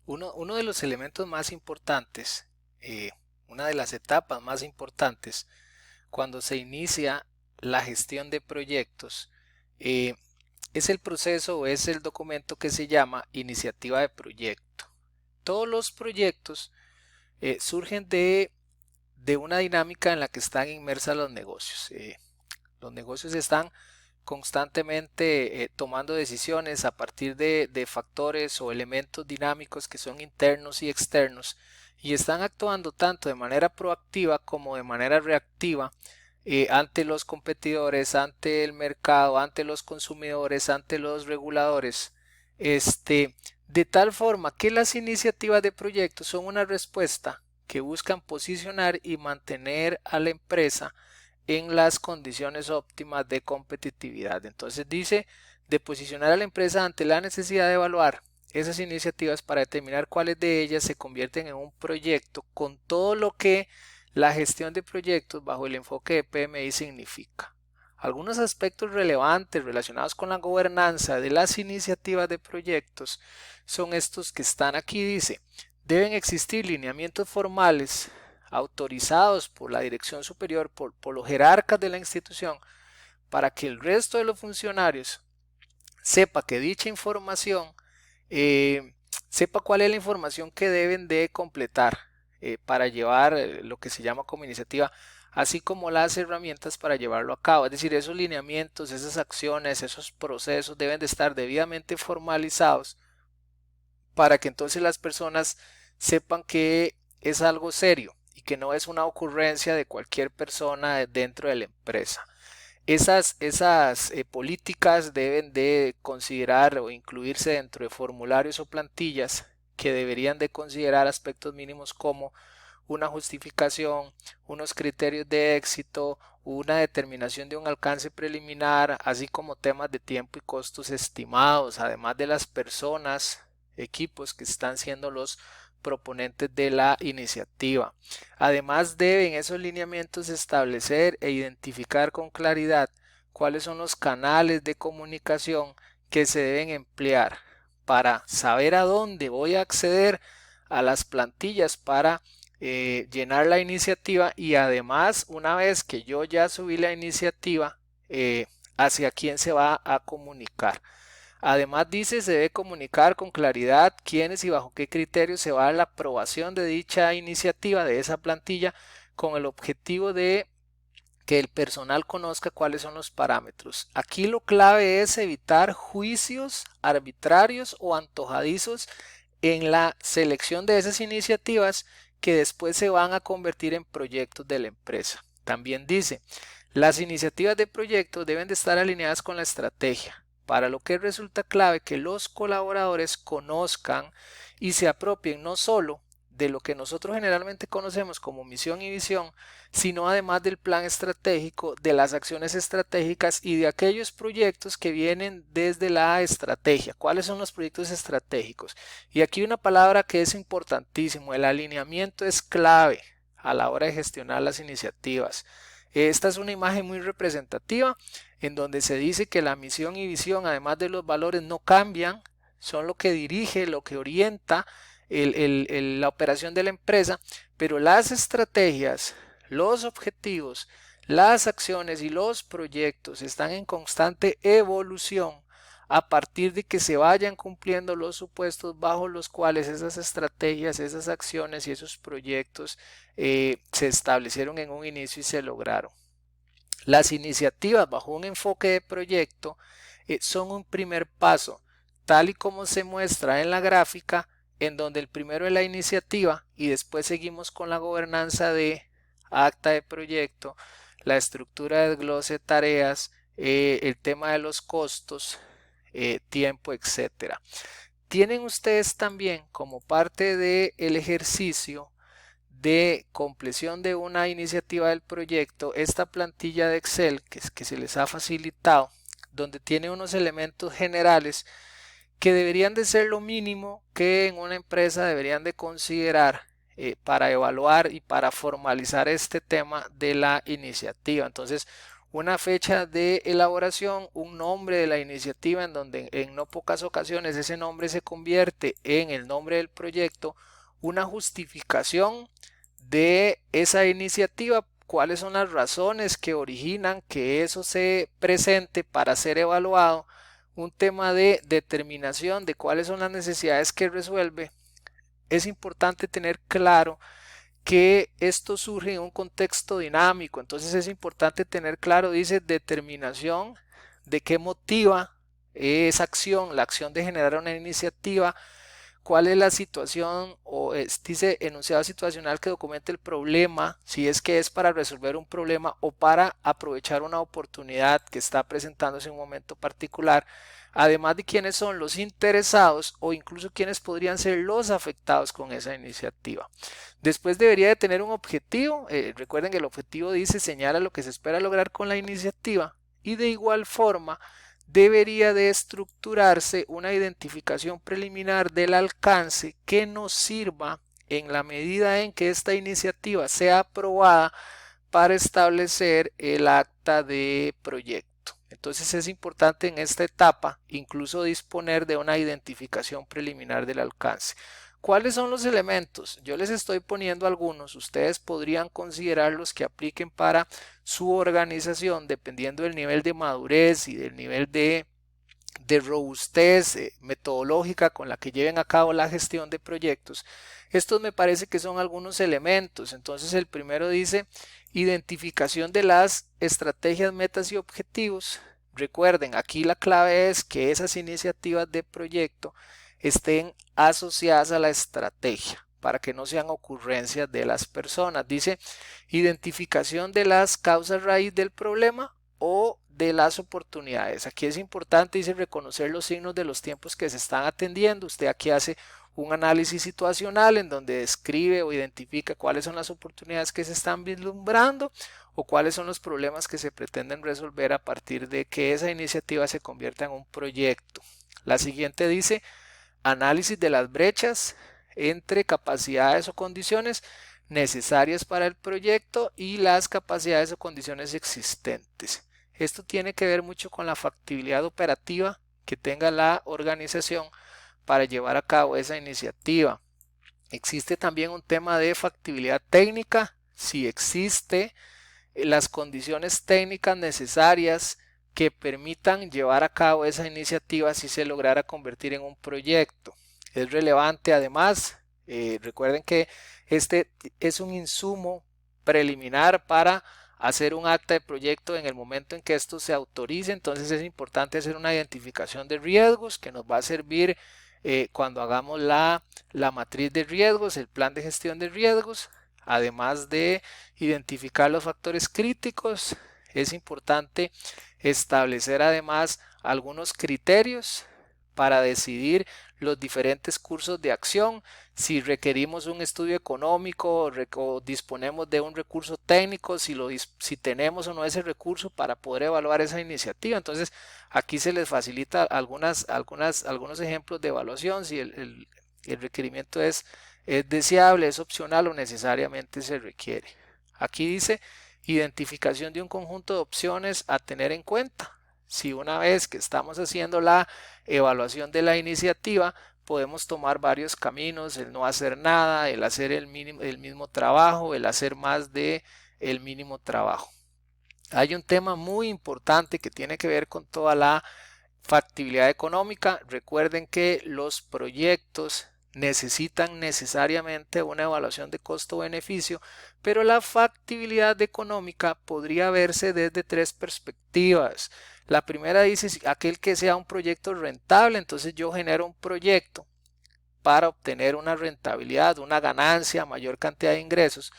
Uno de los elementos más importantes, una de las etapas más importantes cuando se inicia la gestión de proyectos, eh, es el proceso o es el documento que se llama iniciativa de proyecto. Todos los proyectos surgen de una dinámica en la que están inmersas los negocios. Los negocios están constantemente tomando decisiones a partir de factores o elementos dinámicos que son internos y externos y están actuando tanto de manera proactiva como de manera reactiva ante los competidores, ante el mercado, ante los consumidores, ante los reguladores, de tal forma que las iniciativas de proyectos son una respuesta que buscan posicionar y mantener a la empresa en las condiciones óptimas de competitividad. Entonces dice de posicionar a la empresa ante la necesidad de evaluar esas iniciativas para determinar cuáles de ellas se convierten en un proyecto con todo lo que la gestión de proyectos bajo el enfoque de PMI significa. Algunos aspectos relevantes relacionados con la gobernanza de las iniciativas de proyectos son estos que están aquí. Dice, deben existir lineamientos formales autorizados por la dirección superior, por los jerarcas de la institución, para que el resto de los funcionarios sepa que dicha información, sepa cuál es la información que deben de completar para llevar lo que se llama como iniciativa, así como las herramientas para llevarlo a cabo. Es decir, esos lineamientos, esas acciones, esos procesos deben de estar debidamente formalizados para que entonces las personas sepan que es algo serio y que no es una ocurrencia de cualquier persona dentro de la empresa. Esas políticas deben de considerar o incluirse dentro de formularios o plantillas que deberían de considerar aspectos mínimos como una justificación, unos criterios de éxito, una determinación de un alcance preliminar, así como temas de tiempo y costos estimados, además de las personas, equipos que están siendo los proponentes de la iniciativa. Además, deben esos lineamientos establecer e identificar con claridad cuáles son los canales de comunicación que se deben emplear para saber a dónde voy a acceder a las plantillas para llenar la iniciativa, y además, una vez que yo ya subí la iniciativa, hacia quién se va a comunicar. Además dice, se debe comunicar con claridad quiénes y bajo qué criterios se va a dar la aprobación de dicha iniciativa, de esa plantilla, con el objetivo de que el personal conozca cuáles son los parámetros. Aquí lo clave es evitar juicios arbitrarios o antojadizos en la selección de esas iniciativas que después se van a convertir en proyectos de la empresa. También dice, las iniciativas de proyectos deben de estar alineadas con la estrategia, para lo que resulta clave que los colaboradores conozcan y se apropien no solo de lo que nosotros generalmente conocemos como misión y visión, sino además del plan estratégico, de las acciones estratégicas y de aquellos proyectos que vienen desde la estrategia. ¿Cuáles son los proyectos estratégicos? Y aquí una palabra que es importantísimo, el alineamiento es clave a la hora de gestionar las iniciativas. Esta es una imagen muy representativa en donde se dice que la misión y visión, además de los valores, no cambian, son lo que dirige, lo que orienta la operación de la empresa, pero las estrategias, los objetivos, las acciones y los proyectos están en constante evolución a partir de que se vayan cumpliendo los supuestos bajo los cuales esas estrategias, esas acciones y esos proyectos se establecieron en un inicio y se lograron. Las iniciativas bajo un enfoque de proyecto son un primer paso, tal y como se muestra en la gráfica, en donde el primero es la iniciativa y después seguimos con la gobernanza de acta de proyecto, la estructura de desglose de tareas, el tema de los costos, tiempo, etcétera. Tienen ustedes también como parte del ejercicio de compleción de una iniciativa del proyecto esta plantilla de Excel que se les ha facilitado, donde tiene unos elementos generales que deberían de ser lo mínimo que en una empresa deberían de considerar para evaluar y para formalizar este tema de la iniciativa. Entonces, una fecha de elaboración, un nombre de la iniciativa en donde en no pocas ocasiones ese nombre se convierte en el nombre del proyecto, una justificación de esa iniciativa, cuáles son las razones que originan que eso se presente para ser evaluado, un tema de determinación de cuáles son las necesidades que resuelve. Es importante tener claro que esto surge en un contexto dinámico, entonces es importante tener claro, dice, determinación de qué motiva esa acción, la acción de generar una iniciativa, cuál es la situación o dice enunciado situacional que documente el problema, si es que es para resolver un problema o para aprovechar una oportunidad que está presentándose en un momento particular, además de quiénes son los interesados o incluso quiénes podrían ser los afectados con esa iniciativa. Después debería de tener un objetivo, recuerden que el objetivo dice señala lo que se espera lograr con la iniciativa y de igual forma debería de estructurarse una identificación preliminar del alcance que nos sirva en la medida en que esta iniciativa sea aprobada para establecer el acta de proyecto. Entonces es importante en esta etapa incluso disponer de una identificación preliminar del alcance. ¿Cuáles son los elementos? Yo les estoy poniendo algunos, ustedes podrían considerar los que apliquen para su organización dependiendo del nivel de madurez y del nivel de robustez metodológica con la que lleven a cabo la gestión de proyectos. Estos me parece que son algunos elementos. Entonces el primero dice identificación de las estrategias, metas y objetivos. Recuerden, aquí la clave es que esas iniciativas de proyecto estén asociadas a la estrategia para que no sean ocurrencias de las personas. Dice identificación de las causas raíz del problema o de las oportunidades. Aquí es importante, dice, reconocer los signos de los tiempos que se están atendiendo. Usted aquí hace un análisis situacional en donde describe o identifica cuáles son las oportunidades que se están vislumbrando o cuáles son los problemas que se pretenden resolver a partir de que esa iniciativa se convierta en un proyecto. La siguiente dice análisis de las brechas entre capacidades o condiciones necesarias para el proyecto y las capacidades o condiciones existentes. Esto tiene que ver mucho con la factibilidad operativa que tenga la organización para llevar a cabo esa iniciativa. Existe también un tema de factibilidad técnica, si existe las condiciones técnicas necesarias que permitan llevar a cabo esa iniciativa si se lograra convertir en un proyecto. Es relevante además, recuerden que este es un insumo preliminar para hacer un acta de proyecto en el momento en que esto se autorice. Entonces es importante hacer una identificación de riesgos que nos va a servir cuando hagamos la matriz de riesgos, el plan de gestión de riesgos. Además de identificar los factores críticos, es importante establecer además algunos criterios para decidir los diferentes cursos de acción, si requerimos un estudio económico o disponemos de un recurso técnico, si tenemos o no ese recurso para poder evaluar esa iniciativa. Entonces aquí se les facilita algunos ejemplos de evaluación, si el requerimiento es deseable, es opcional o necesariamente se requiere. Aquí dice identificación de un conjunto de opciones a tener en cuenta. Si una vez que estamos haciendo la evaluación de la iniciativa, podemos tomar varios caminos, el no hacer nada, el hacer el mismo trabajo, el hacer más de el mínimo trabajo. Hay un tema muy importante que tiene que ver con toda la factibilidad económica. Recuerden que los proyectos necesitan necesariamente una evaluación de costo-beneficio, pero la factibilidad económica podría verse desde tres perspectivas. La primera dice aquel que sea un proyecto rentable, entonces yo genero un proyecto para obtener una rentabilidad, una ganancia, mayor cantidad de ingresos.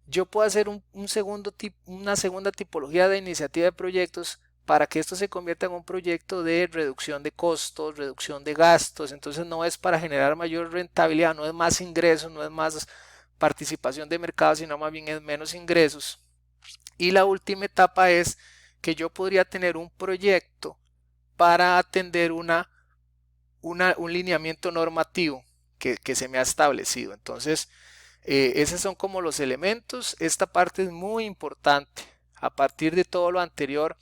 Yo puedo hacer una segunda tipología de iniciativa de proyectos para que esto se convierta en un proyecto de reducción de costos, reducción de gastos. Entonces no es para generar mayor rentabilidad, no es más ingresos, no es más participación de mercado, sino más bien es menos ingresos. Y la última etapa es que yo podría tener un proyecto para atender un lineamiento normativo que se me ha establecido. Entonces esos son como los elementos. Esta parte es muy importante. A partir de todo lo anterior,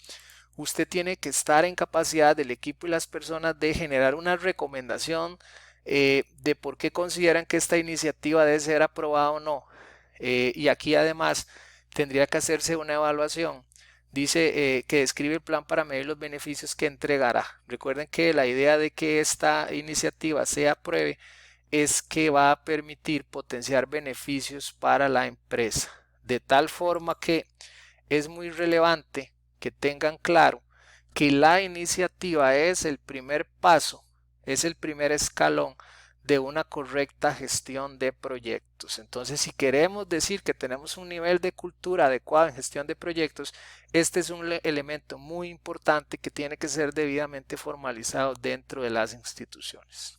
usted tiene que estar en capacidad del equipo y las personas de generar una recomendación de por qué consideran que esta iniciativa debe ser aprobada o no. Y aquí además tendría que hacerse una evaluación. Dice que describe el plan para medir los beneficios que entregará. Recuerden que la idea de que esta iniciativa se apruebe es que va a permitir potenciar beneficios para la empresa. De tal forma que es muy relevante que tengan claro que la iniciativa es el primer paso, es el primer escalón de una correcta gestión de proyectos. Entonces, si queremos decir que tenemos un nivel de cultura adecuado en gestión de proyectos, este es un elemento muy importante que tiene que ser debidamente formalizado dentro de las instituciones.